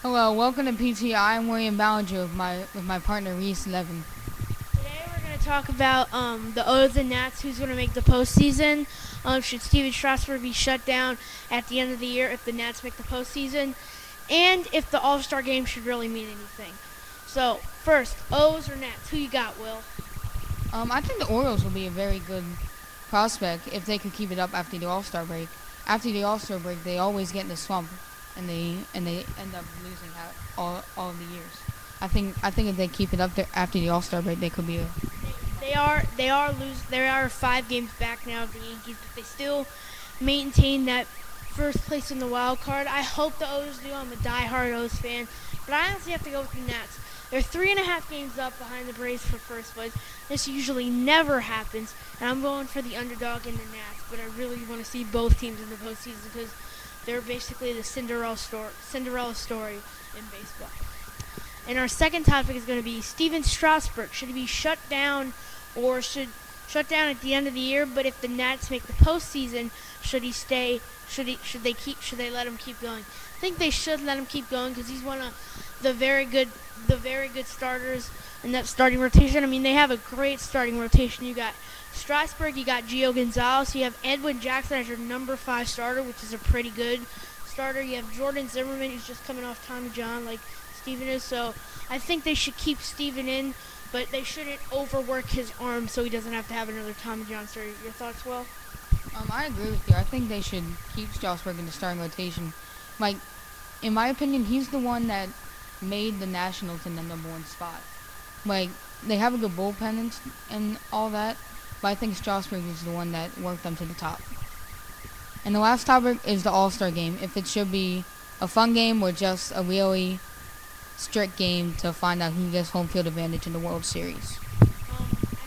Hello, welcome to PTI. I'm William Ballinger with my partner Reese Levin. Today we're going to talk about the O's and Nats, who's going to make the postseason. Should Steven Strasburg be shut down at the end of the year if the Nats make the postseason? And if the All-Star game should really mean anything. So, first, O's or Nats? Who you got, Will? I think the Orioles will be a very good prospect if they could keep it up after the All-Star break. After the All-Star break, they always get in the slump, and they end up losing all the years. I think if they keep it up there after the All-Star break, they could be a. They are 5 games back now of the Yankees, but they still maintain that first place in the wild card. I hope the O's do. I'm a diehard O's fan, but I honestly have to go with the Nats. They're 3.5 games up behind the Braves for first place. This usually never happens, and I'm going for the underdog in the Nats. But I really want to see both teams in the postseason because they're basically the Cinderella story in baseball. And our second topic is going to be Steven Strasburg. Should he be shut down or should shut down at the end of the year? But if the Nats make the postseason, should he stay? Should they let him keep going? I think they should let him keep going because he's one of the very good starters in that starting rotation. I mean, they have a great starting rotation. You got Strasburg, you got Gio Gonzalez, you have Edwin Jackson as your number 5 starter, which is a pretty good starter. You have Jordan Zimmerman, who's just coming off Tommy John, like Steven is. So I think they should keep Steven in, but they shouldn't overwork his arm so he doesn't have to have another Tommy John surgery. Your thoughts, Will? I agree with you. I think they should keep Strasburg in the starting rotation. Like, in my opinion, he's the one that made the Nationals in the #1 spot. Like, they have a good bullpen and all that, but I think Strasburg is the one that worked them to the top. And the last topic is the All-Star game. If it should be a fun game or just a really strict game to find out who gets home field advantage in the World Series. I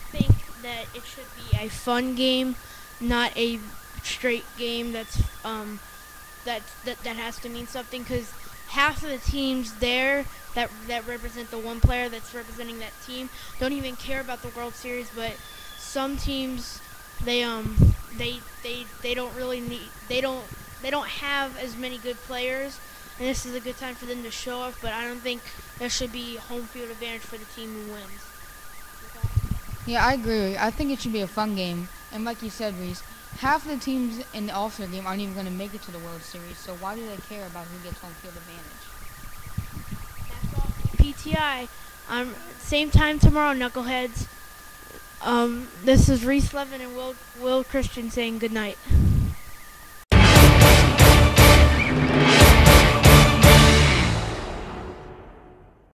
think that it should be a fun game, not a straight game that has to mean something. Because half of the teams there that represent the one player that's representing that team don't even care about the World Series. But some teams they don't really need they don't have as many good players, and this is a good time for them to show off. But I don't think there should be home field advantage for the team who wins. Yeah, I agree. I think it should be a fun game. And like you said, Reese, half the teams in the All-Star game aren't even going to make it to the World Series. So why do they care about who gets home field advantage? That's all for PTI. Same time tomorrow, knuckleheads. This is Reese Levin and Will Christian saying good night.